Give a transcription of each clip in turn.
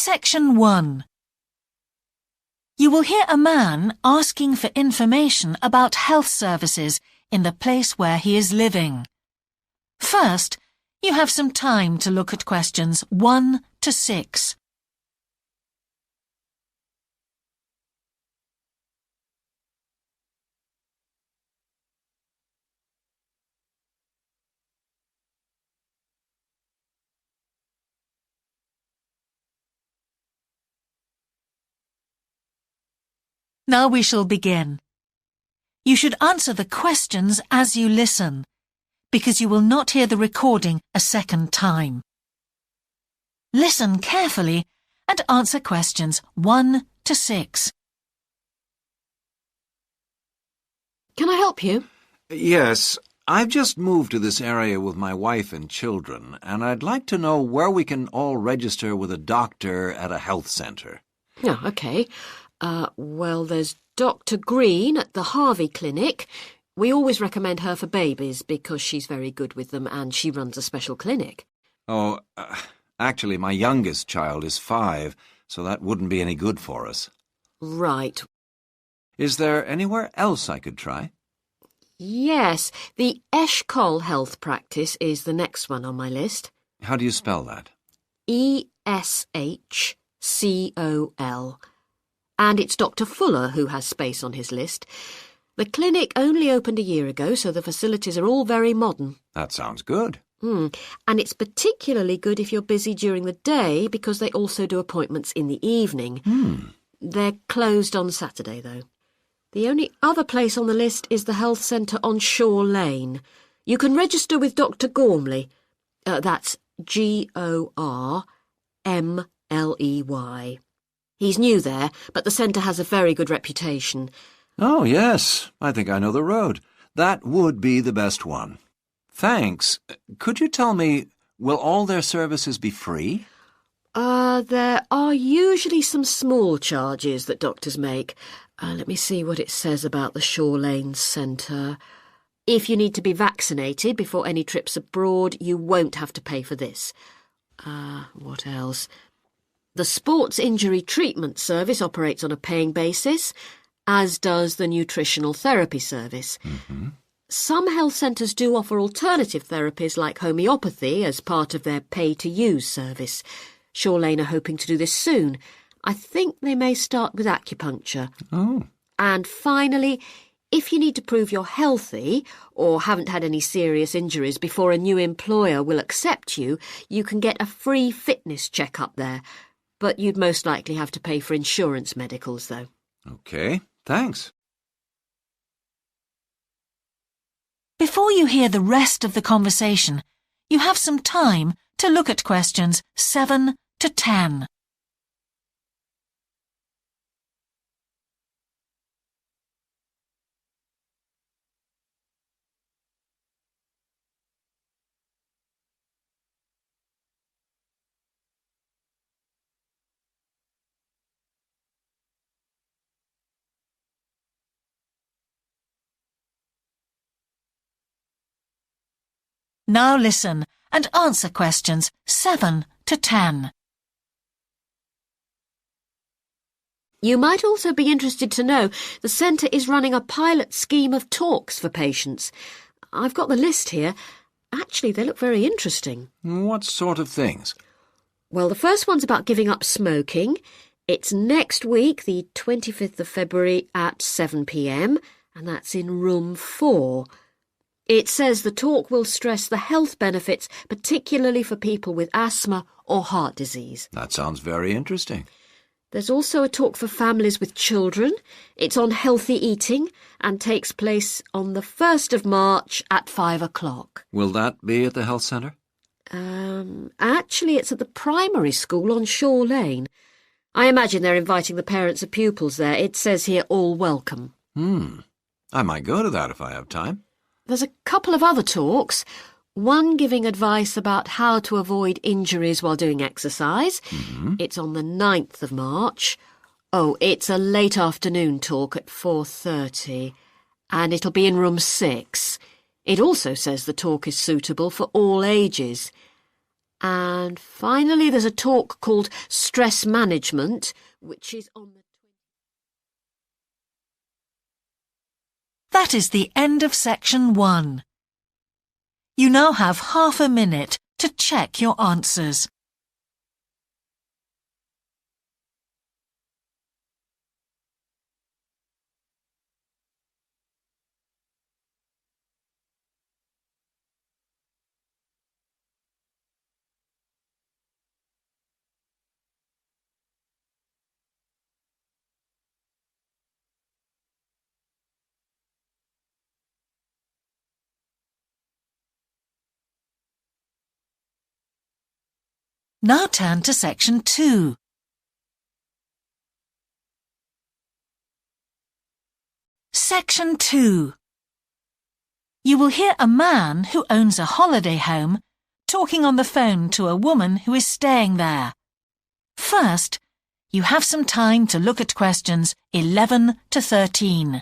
Section 1. You will hear a man asking for information about health services in the place where he is living. First, you have some time to look at questions 1 to 6. Now we shall begin. You should answer the questions as you listen, because you will not hear the recording a second time. Listen carefully and answer questions 1 to 6. Can I help you? Yes, I've just moved to this area with my wife and children, and I'd like to know where we can all register with a doctor at a health centre. Oh, OK. Well, there's Dr. Green at the Harvey Clinic. We always recommend her for babies because she's very good with them and she runs a special clinic. Oh, actually, my youngest child is 5, so that wouldn't be any good for us. Right. Is there anywhere else I could try? Yes, the Eshcol Health Practice is the next one on my list. How do you spell that? Eshcol. And it's Dr. Fuller who has space on his list. The clinic only opened a year ago, so the facilities are all very modern. That sounds good. And it's particularly good if you're busy during the day because they also do appointments in the evening. They're closed on Saturday, though. The only other place on the list is the health centre on Shore Lane. You can register with Dr. Gormley. That's Gormley. He's new there, but the centre has a very good reputation. Oh, yes. I think I know the road. That would be the best one. Thanks. Could you tell me, will all their services be free? There are usually some small charges that doctors make. Let me see what it says about the Shore Lane Centre. If you need to be vaccinated before any trips abroad, you won't have to pay for this. What else? The Sports Injury Treatment Service operates on a paying basis, as does the Nutritional Therapy Service. Some health centres do offer alternative therapies like homeopathy as part of their pay-to-use service. Shore Lane are hoping to do this soon. I think they may start with acupuncture. Oh. And finally, if you need to prove you're healthy or haven't had any serious injuries before a new employer will accept you, you can get a free fitness check-up there. But you'd most likely have to pay for insurance medicals, though. OK, thanks. Before you hear the rest of the conversation, you have some time to look at questions 7 to 10. Now listen and answer questions 7 to 10. You might also be interested to know the centre is running a pilot scheme of talks for patients. I've got the list here. Actually, they look very interesting. What sort of things? Well, the first one's about giving up smoking. It's next week, the 25th of February at 7 p.m, and that's in room 4. It says the talk will stress the health benefits, particularly for people with asthma or heart disease. That sounds very interesting. There's also a talk for families with children. It's on healthy eating and takes place on the 1st of March at 5 o'clock. Will that be at the health centre? Actually, it's at the primary school on Shore Lane. I imagine they're inviting the parents of pupils there. It says here, all welcome. I might go to that if I have time. There's a couple of other talks. One giving advice about how to avoid injuries while doing exercise. It's on the 9th of March. Oh, it's a late afternoon talk at 4:30. And it'll be in room 6. It also says the talk is suitable for all ages. And finally, there's a talk called Stress Management, which is on the... That is the end of section 1. You now have half a minute to check your answers. Now turn to section 2. Section 2. You will hear a man who owns a holiday home talking on the phone to a woman who is staying there. First, you have some time to look at questions 11 to 13.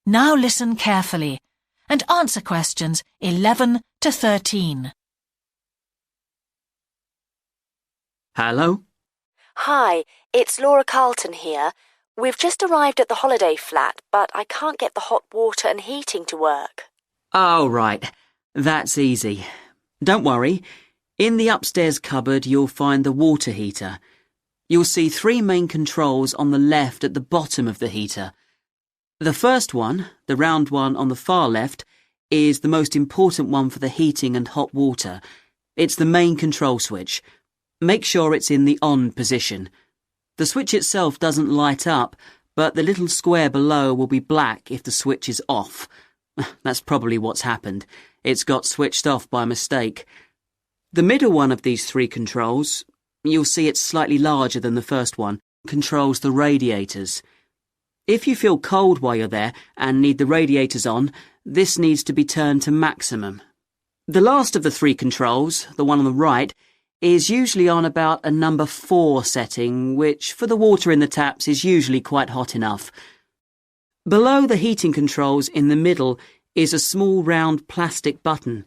Now listen carefully and answer questions 11 to 13. Hello? Hi, it's Laura Carlton here. We've just arrived at the holiday flat, but I can't get the hot water and heating to work. Oh, right. That's easy. Don't worry. In the upstairs cupboard, you'll find the water heater. You'll see 3 main controls on the left at the bottom of the heater. The first one, the round one on the far left, is the most important one for the heating and hot water. It's the main control switch. Make sure it's in the on position. The switch itself doesn't light up, but the little square below will be black if the switch is off. That's probably what's happened. It's got switched off by mistake. The middle one of these 3 controls, you'll see it's slightly larger than the first one, controls the radiators. If you feel cold while you're there and need the radiators on, this needs to be turned to maximum. The last of the 3 controls, the one on the right, is usually on about a number 4 setting, which for the water in the taps is usually quite hot enough. Below the heating controls in the middle is a small round plastic button.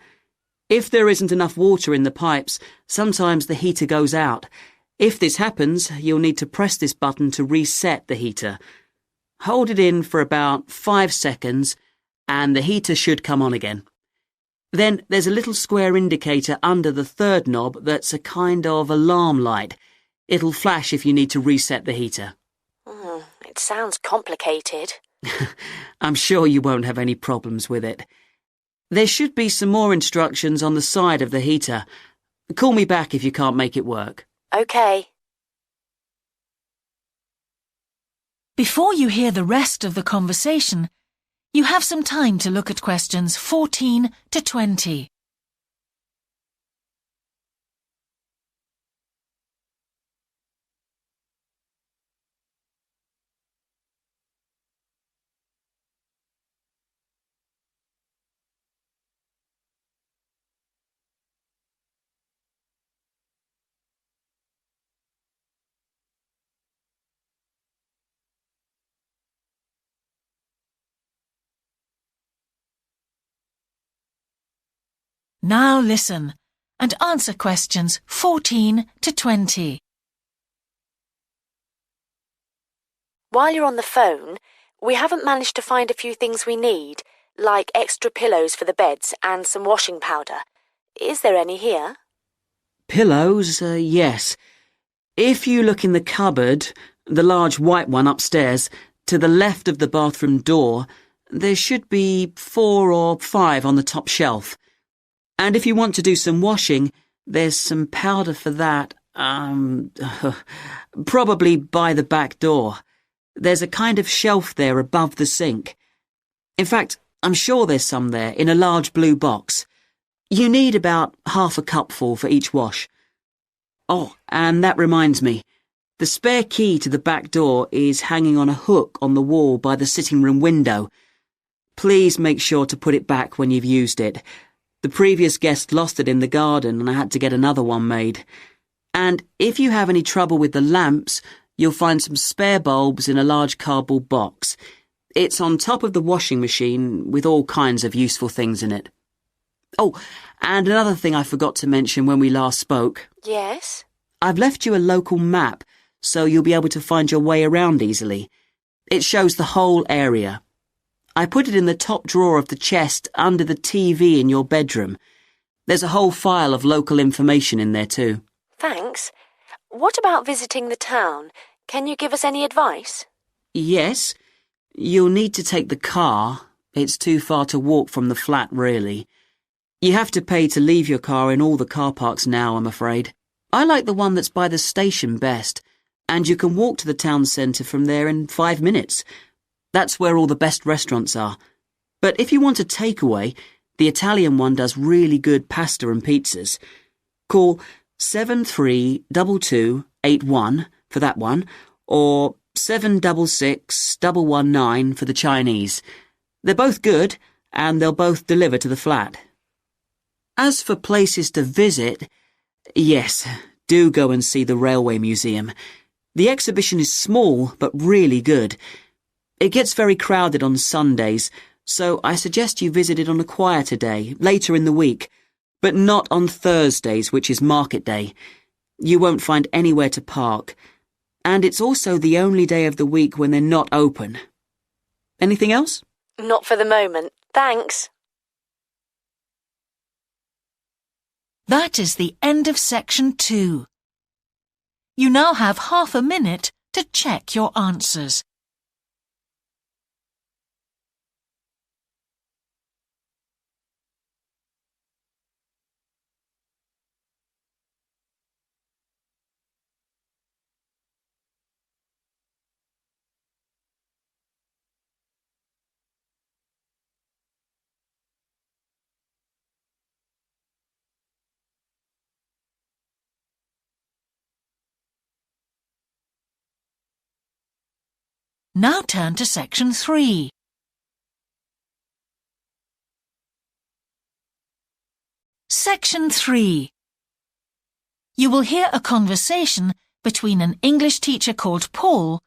If there isn't enough water in the pipes, sometimes the heater goes out. If this happens, you'll need to press this button to reset the heater. Hold it in for about 5 seconds and the heater should come on again. Then there's a little square indicator under the 3rd knob that's a kind of alarm light. It'll flash if you need to reset the heater. It sounds complicated. I'm sure you won't have any problems with it. There should be some more instructions on the side of the heater. Call me back if you can't make it work. OK. Before you hear the rest of the conversation, you have some time to look at questions 14 to 20. Now listen and answer questions 14 to 20. While you're on the phone, we haven't managed to find a few things we need, like extra pillows for the beds and some washing powder. Is there any here? Pillows, yes. If you look in the cupboard, the large white one upstairs, to the left of the bathroom door, there should be 4 or 5 on the top shelf. And if you want to do some washing, there's some powder for that, probably by the back door. There's a kind of shelf there above the sink. In fact, I'm sure there's some there in a large blue box. You need about half a cupful for each wash. Oh, and that reminds me. The spare key to the back door is hanging on a hook on the wall by the sitting room window. Please make sure to put it back when you've used it. The previous guest lost it in the garden and I had to get another one made. And if you have any trouble with the lamps, you'll find some spare bulbs in a large cardboard box. It's on top of the washing machine with all kinds of useful things in it. Oh, and another thing I forgot to mention when we last spoke. Yes? I've left you a local map so you'll be able to find your way around easily. It shows the whole area. I put it in the top drawer of the chest under the TV in your bedroom. There's a whole file of local information in there too. Thanks. What about visiting the town? Can you give us any advice? Yes. You'll need to take the car. It's too far to walk from the flat, really. You have to pay to leave your car in all the car parks now, I'm afraid. I like the one that's by the station best, and you can walk to the town centre from there in 5 minutes. That's where all the best restaurants are. But if you want a takeaway, the Italian one does really good pasta and pizzas. Call 732281 for that one, or 766119 for the Chinese. They're both good, and they'll both deliver to the flat. As for places to visit, yes, do go and see the Railway Museum. The exhibition is small, but really good. It gets very crowded on Sundays, so I suggest you visit it on a quieter day, later in the week, but not on Thursdays, which is market day. You won't find anywhere to park, and it's also the only day of the week when they're not open. Anything else? Not for the moment. Thanks. That is the end of section 2. You now have half a minute to check your answers. Now turn to section 3. Section 3. You will hear a conversation between an English teacher called Paul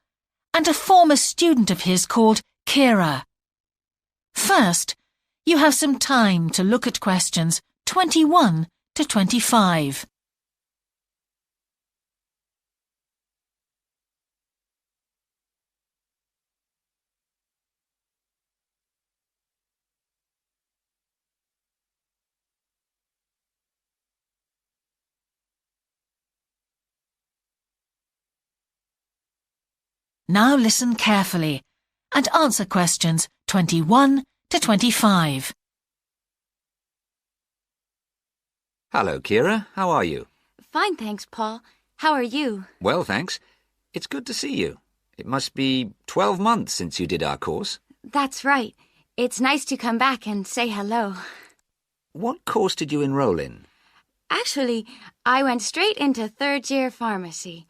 and a former student of his called Kira. First, you have some time to look at questions 21 to 25. Now listen carefully and answer questions 21 to 25. Hello, Kira. How are you? Fine, thanks, Paul. How are you? Well, thanks. It's good to see you. It must be 12 months since you did our course. That's right. It's nice to come back and say hello. What course did you enroll in? Actually, I went straight into third-year pharmacy.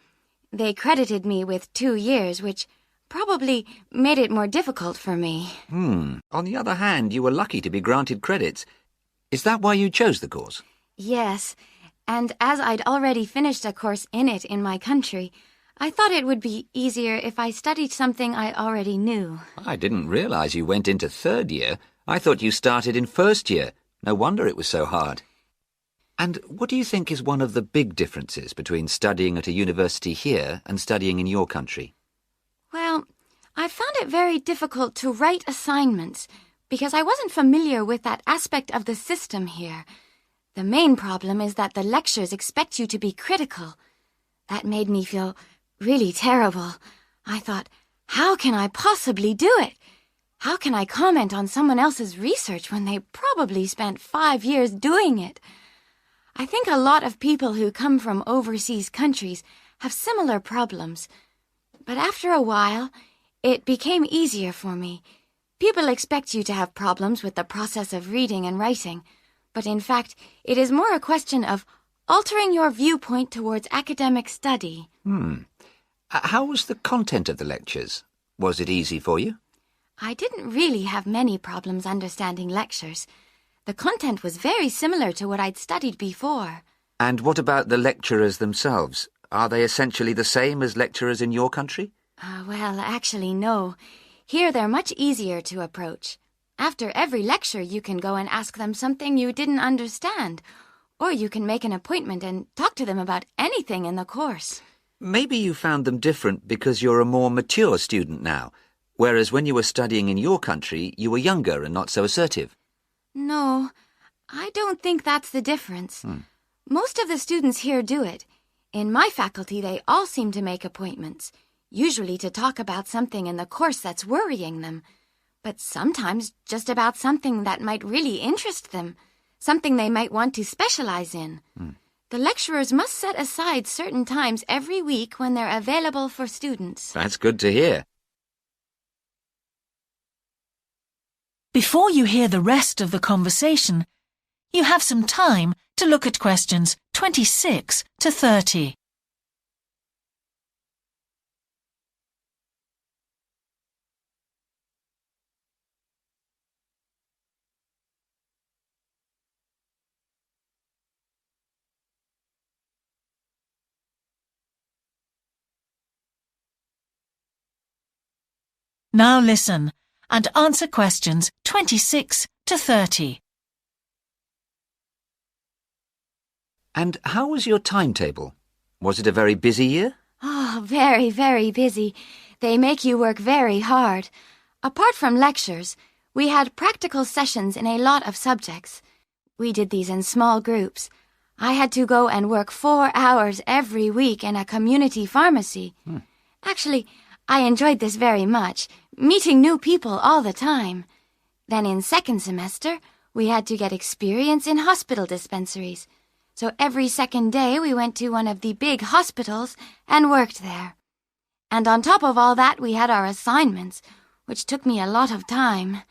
They credited me with 2 years, which probably made it more difficult for me. On the other hand, you were lucky to be granted credits. Is that why you chose the course? Yes, and as I'd already finished a course in it in my country, I thought it would be easier if I studied something I already knew. I didn't realize you went into third year. I thought you started in first year. No wonder it was so hard. And what do you think is one of the big differences between studying at a university here and studying in your country? Well, I found it very difficult to write assignments because I wasn't familiar with that aspect of the system here. The main problem is that the lectures expect you to be critical. That made me feel really terrible. I thought, how can I possibly do it? How can I comment on someone else's research when they probably spent 5 years doing it? I think a lot of people who come from overseas countries have similar problems. But after a while, it became easier for me. People expect you to have problems with the process of reading and writing, but in fact, it is more a question of altering your viewpoint towards academic study. How was the content of the lectures? Was it easy for you? I didn't really have many problems understanding lectures. The content was very similar to what I'd studied before. And what about the lecturers themselves? Are they essentially the same as lecturers in your country? Well, actually, no. Here they're much easier to approach. After every lecture, you can go and ask them something you didn't understand, or you can make an appointment and talk to them about anything in the course. Maybe you found them different because you're a more mature student now, whereas when you were studying in your country, you were younger and not so assertive. No, I don't think that's the difference. Most of the students here do it. In my faculty, they all seem to make appointments, usually to talk about something in the course that's worrying them, but sometimes just about something that might really interest them, something they might want to specialize in. The lecturers must set aside certain times every week when they're available for students. That's good to hear. Before you hear the rest of the conversation, you have some time to look at questions 26 to 30. Now listen and answer questions 26 to 30. And how was your timetable? Was it a very busy year? Oh, very, very busy. They make you work very hard. Apart from lectures, we had practical sessions in a lot of subjects. We did these in small groups. I had to go and work 4 hours every week in a community pharmacy. Actually, I enjoyed this very much, meeting new people all the time. Then in second semester, we had to get experience in hospital dispensaries. So every second day we went to one of the big hospitals and worked there. And on top of all that, we had our assignments, which took me a lot of time.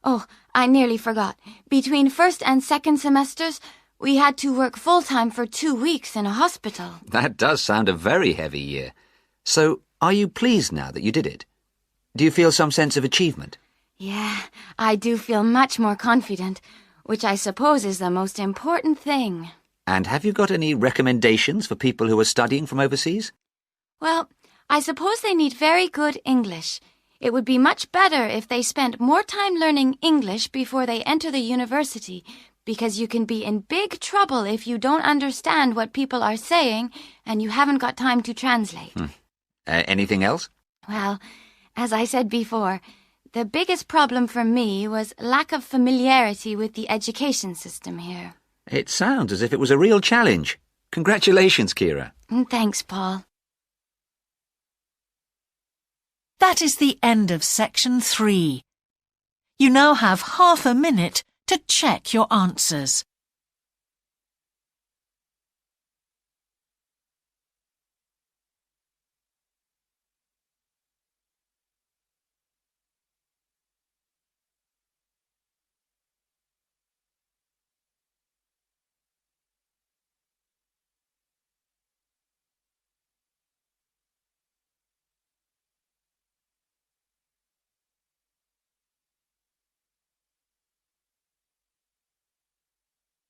Oh, I nearly forgot. Between first and second semesters, we had to work full-time for 2 weeks in a hospital. That does sound a very heavy year. So, are you pleased now that you did it? Do you feel some sense of achievement? Yeah, I do feel much more confident, which I suppose is the most important thing. And have you got any recommendations for people who are studying from overseas? Well, I suppose they need very good English. It would be much better if they spent more time learning English before they enter the university, because you can be in big trouble if you don't understand what people are saying and you haven't got time to translate. Anything else? Well, as I said before, the biggest problem for me was lack of familiarity with the education system here. It sounds as if it was a real challenge. Congratulations, Kira. Thanks, Paul. That is the end of section 3. You now have half a minute to check your answers.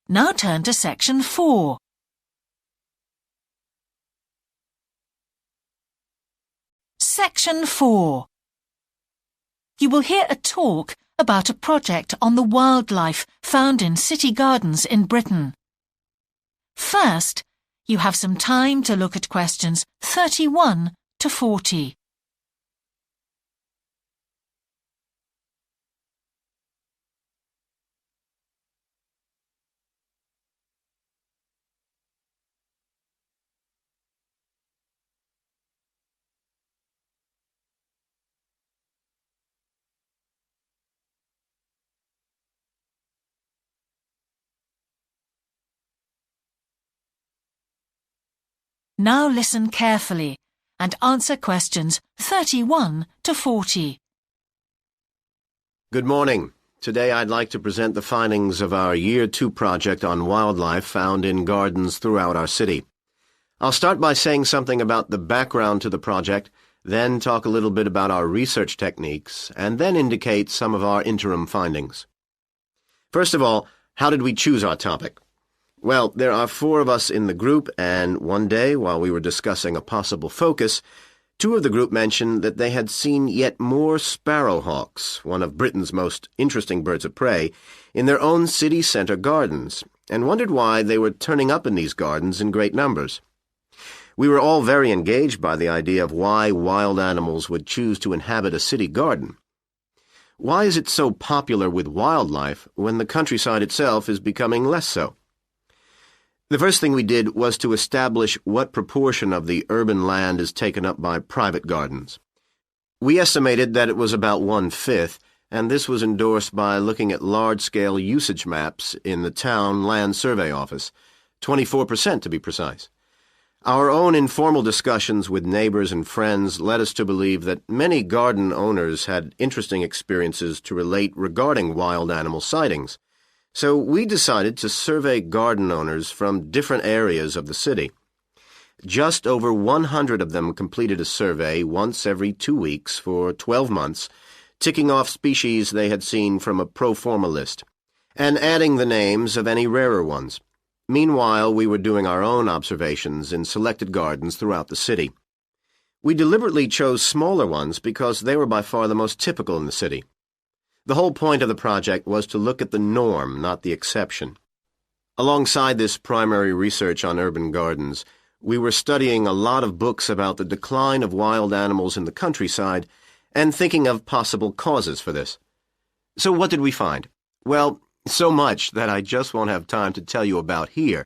Now turn to section 4. Section 4. You will hear a talk about a project on the wildlife found in city gardens in Britain. First, you have some time to look at questions 31 to 40. Now listen carefully and answer questions 31 to 40. Good morning. Today I'd like to present the findings of our Year 2 project on wildlife found in gardens throughout our city. I'll start by saying something about the background to the project, then talk a little bit about our research techniques, and then indicate some of our interim findings. First of all, how did we choose our topic? Well, there are 4 of us in the group, and one day, while we were discussing a possible focus, 2 of the group mentioned that they had seen yet more sparrowhawks, one of Britain's most interesting birds of prey, in their own city centre gardens, and wondered why they were turning up in these gardens in great numbers. We were all very engaged by the idea of why wild animals would choose to inhabit a city garden. Why is it so popular with wildlife when the countryside itself is becoming less so? The first thing we did was to establish what proportion of the urban land is taken up by private gardens. We estimated that it was about 1/5, and this was endorsed by looking at large-scale usage maps in the town land survey office, 24% to be precise. Our own informal discussions with neighbors and friends led us to believe that many garden owners had interesting experiences to relate regarding wild animal sightings. So we decided to survey garden owners from different areas of the city. Just over 100 of them completed a survey once every 2 weeks for 12 months, ticking off species they had seen from a pro forma list, and adding the names of any rarer ones. Meanwhile, we were doing our own observations in selected gardens throughout the city. We deliberately chose smaller ones because they were by far the most typical in the city. The whole point of the project was to look at the norm, not the exception. Alongside this primary research on urban gardens, we were studying a lot of books about the decline of wild animals in the countryside and thinking of possible causes for this. So what did we find? Well, so much that I just won't have time to tell you about here.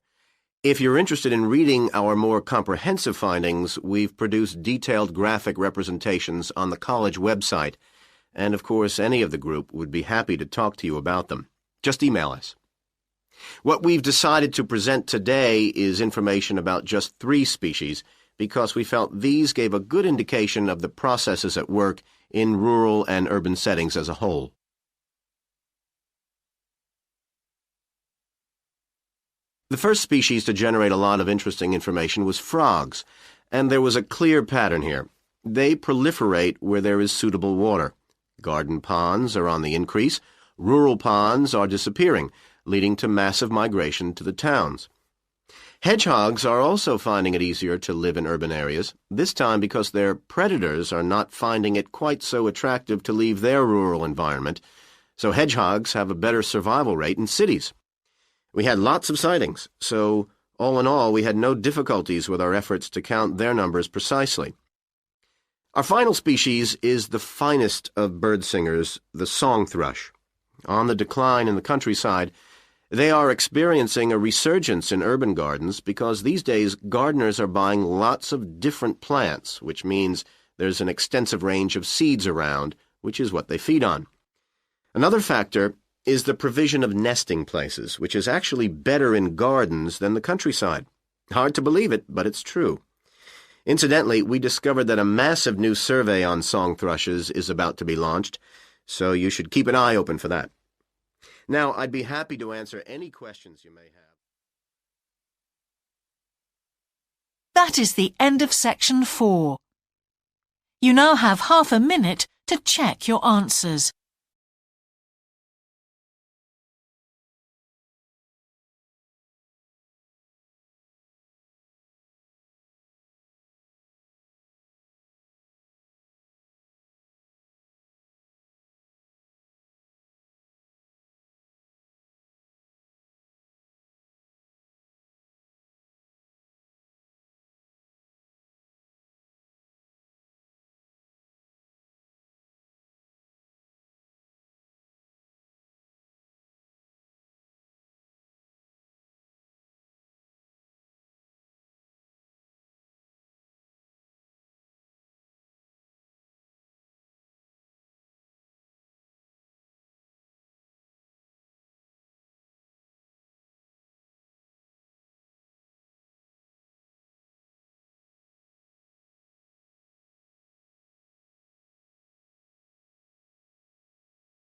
If you're interested in reading our more comprehensive findings, we've produced detailed graphic representations on the college website, and of course any of the group would be happy to talk to you about them. Just email us. What we've decided to present today is information about just 3 species because we felt these gave a good indication of the processes at work in rural and urban settings as a whole. The first species to generate a lot of interesting information was frogs, and there was a clear pattern here. They proliferate where there is suitable water. Garden ponds are on the increase, rural ponds are disappearing, leading to massive migration to the towns. Hedgehogs are also finding it easier to live in urban areas, this time because their predators are not finding it quite so attractive to leave their rural environment, so hedgehogs have a better survival rate in cities. We had lots of sightings, so all in all we had no difficulties with our efforts to count their numbers precisely. Our final species is the finest of bird singers, the song thrush. On the decline in the countryside, they are experiencing a resurgence in urban gardens because these days gardeners are buying lots of different plants, which means there's an extensive range of seeds around, which is what they feed on. Another factor is the provision of nesting places, which is actually better in gardens than the countryside. Hard to believe it, but it's true. Incidentally, we discovered that a massive new survey on song thrushes is about to be launched, so you should keep an eye open for that. Now, I'd be happy to answer any questions you may have. That is the end of section 4. You now have half a minute to check your answers.